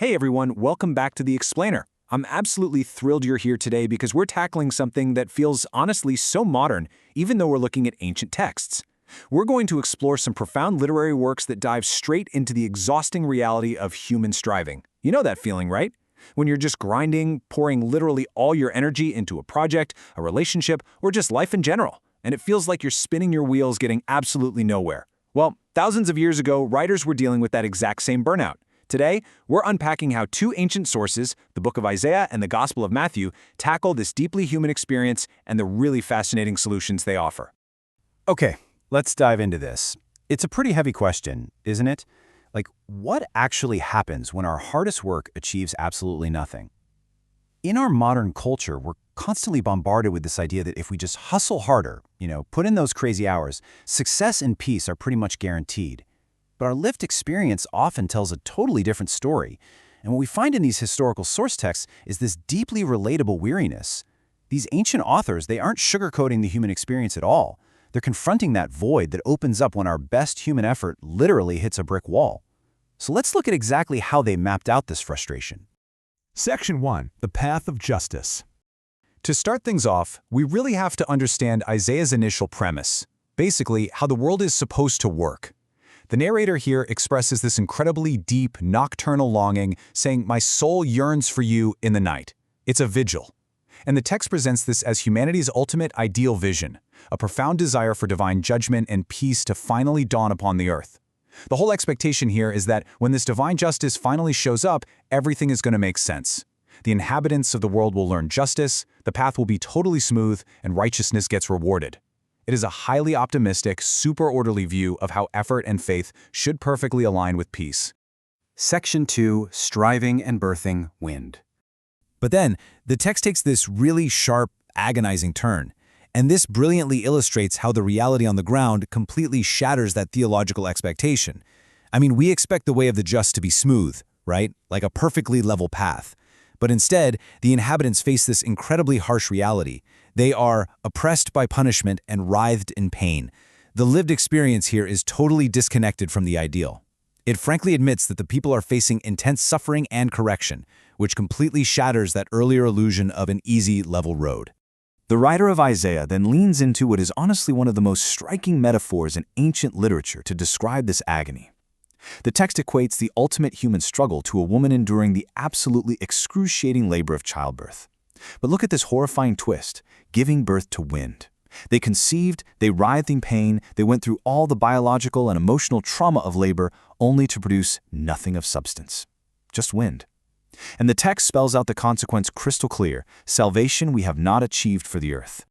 Hey everyone, welcome back to The Explainer. I'm absolutely thrilled you're here today because we're tackling something that feels honestly so modern, even though we're looking at ancient texts. We're going to explore some profound literary works that dive straight into the exhausting reality of human striving. You know that feeling, right? When you're just grinding, pouring literally all your energy into a project, a relationship, or just life in general, and it feels like you're spinning your wheels getting absolutely nowhere. Well, thousands of years ago, writers were dealing with that exact same burnout. Today, we're unpacking how two ancient sources, the Book of Isaiah and the Gospel of Matthew, tackle this deeply human experience and the really fascinating solutions they offer. Okay, let's dive into this. It's a pretty heavy question, isn't it? Like, what actually happens when our hardest work achieves absolutely nothing? In our modern culture, we're constantly bombarded with this idea that if we just hustle harder, put in those crazy hours, success and peace are pretty much guaranteed. But our lived experience often tells a totally different story. And what we find in these historical source texts is this deeply relatable weariness. These ancient authors, they aren't sugarcoating the human experience at all. They're confronting that void that opens up when our best human effort literally hits a brick wall. So let's look at exactly how they mapped out this frustration. Section 1. The Path of Justice. To start things off, we really have to understand Isaiah's initial premise, basically how the world is supposed to work. The narrator here expresses this incredibly deep, nocturnal longing, saying, "My soul yearns for you in the night." It's a vigil. And the text presents this as humanity's ultimate ideal vision, a profound desire for divine judgment and peace to finally dawn upon the earth. The whole expectation here is that when this divine justice finally shows up, everything is going to make sense. The inhabitants of the world will learn justice, the path will be totally smooth, and righteousness gets rewarded. It is a highly optimistic, super orderly view of how effort and faith should perfectly align with peace. Section 2. Striving and birthing wind. But then, the text takes this really sharp, agonizing turn. And this brilliantly illustrates how the reality on the ground completely shatters that theological expectation. I mean, we expect the way of the just to be smooth, right? Like a perfectly level path. But instead, the inhabitants face this incredibly harsh reality. They are oppressed by punishment and writhed in pain. The lived experience here is totally disconnected from the ideal. It frankly admits that the people are facing intense suffering and correction, which completely shatters that earlier illusion of an easy, level road. The writer of Isaiah then leans into what is honestly one of the most striking metaphors in ancient literature to describe this agony. The text equates the ultimate human struggle to a woman enduring the absolutely excruciating labor of childbirth. But look at this horrifying twist, giving birth to wind. They conceived, they writhed in pain, they went through all the biological and emotional trauma of labor only to produce nothing of substance. Just wind. And the text spells out the consequence crystal clear: salvation we have not achieved for the earth.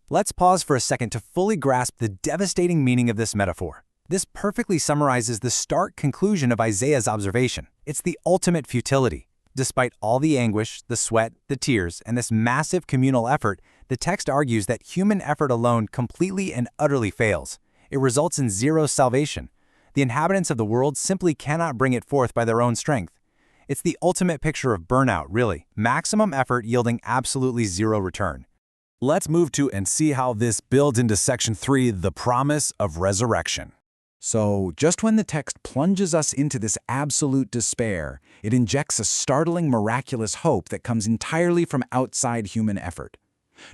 Let's pause for a second to fully grasp the devastating meaning of this metaphor. This perfectly summarizes the stark conclusion of Isaiah's observation. It's the ultimate futility. Despite all the anguish, the sweat, the tears, and this massive communal effort, the text argues that human effort alone completely and utterly fails. It results in zero salvation. The inhabitants of the world simply cannot bring it forth by their own strength. It's the ultimate picture of burnout, really. Maximum effort yielding absolutely zero return. Let's move to and see how this builds into Section 3, the promise of resurrection. So, just when the text plunges us into this absolute despair, it injects a startling, miraculous hope that comes entirely from outside human effort.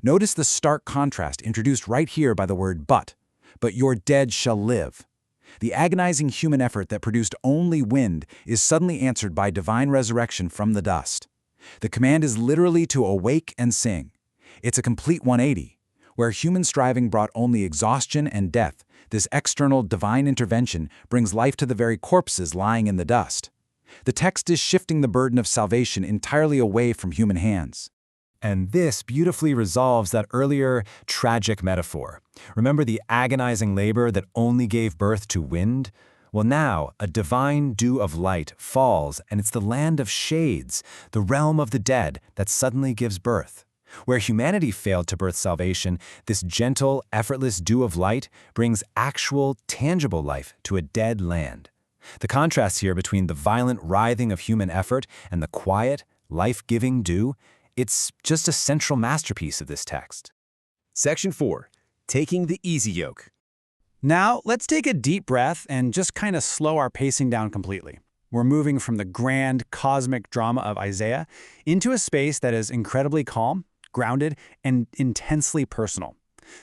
Notice the stark contrast introduced right here by the word but your dead shall live. The agonizing human effort that produced only wind is suddenly answered by divine resurrection from the dust. The command is literally to awake and sing. It's a complete 180. Where human striving brought only exhaustion and death, this external divine intervention brings life to the very corpses lying in the dust. The text is shifting the burden of salvation entirely away from human hands. And this beautifully resolves that earlier tragic metaphor. Remember the agonizing labor that only gave birth to wind? Well, now, a divine dew of light falls, and it's the land of shades, the realm of the dead, that suddenly gives birth. Where humanity failed to birth salvation, this gentle, effortless dew of light brings actual, tangible life to a dead land. The contrast here between the violent writhing of human effort and the quiet, life-giving dew, it's just a central masterpiece of this text. Section 4. Taking the easy yoke. Now, let's take a deep breath and just kind of slow our pacing down completely. We're moving from the grand cosmic drama of Isaiah into a space that is incredibly calm, grounded, and intensely personal.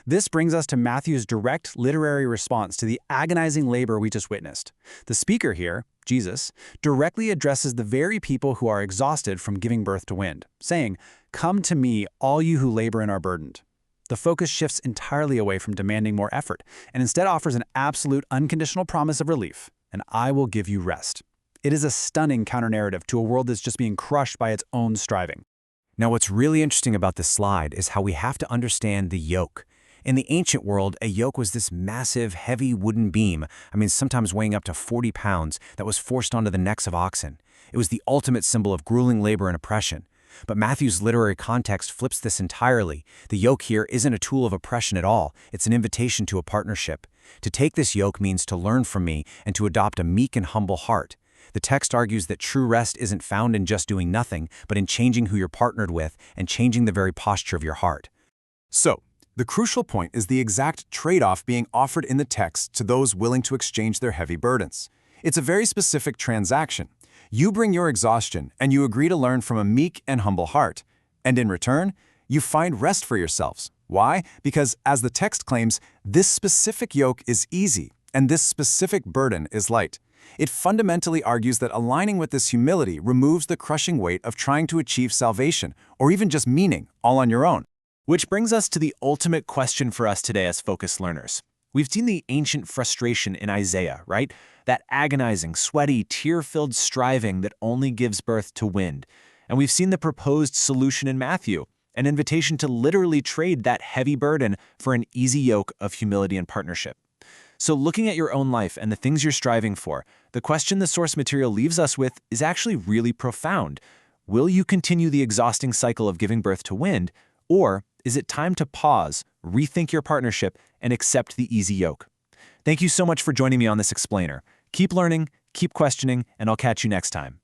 This brings us to Matthew's direct literary response to the agonizing labor we just witnessed. The speaker here, Jesus, directly addresses the very people who are exhausted from giving birth to wind, saying, "Come to me, all you who labor and are burdened." The focus shifts entirely away from demanding more effort, and instead offers an absolute unconditional promise of relief, and I will give you rest. It is a stunning counter-narrative to a world that's just being crushed by its own striving. Now, what's really interesting about this slide is how we have to understand the yoke. In the ancient world, a yoke was this massive, heavy wooden beam, sometimes weighing up to 40 pounds, that was forced onto the necks of oxen. It was the ultimate symbol of grueling labor and oppression. But Matthew's literary context flips this entirely. The yoke here isn't a tool of oppression at all. It's an invitation to a partnership. To take this yoke means to learn from me and to adopt a meek and humble heart. The text argues that true rest isn't found in just doing nothing, but in changing who you're partnered with and changing the very posture of your heart. So, the crucial point is the exact trade-off being offered in the text to those willing to exchange their heavy burdens. It's a very specific transaction. You bring your exhaustion, and you agree to learn from a meek and humble heart. And in return, you find rest for yourselves. Why? Because, as the text claims, this specific yoke is easy, and this specific burden is light. It fundamentally argues that aligning with this humility removes the crushing weight of trying to achieve salvation, or even just meaning, all on your own. Which brings us to the ultimate question for us today as focused learners. We've seen the ancient frustration in Isaiah, right? That agonizing, sweaty, tear-filled striving that only gives birth to wind. And we've seen the proposed solution in Matthew, an invitation to literally trade that heavy burden for an easy yoke of humility and partnership. So looking at your own life and the things you're striving for, the question the source material leaves us with is actually really profound. Will you continue the exhausting cycle of giving birth to wind, or is it time to pause, rethink your partnership, and accept the easy yoke? Thank you so much for joining me on this explainer. Keep learning, keep questioning, and I'll catch you next time.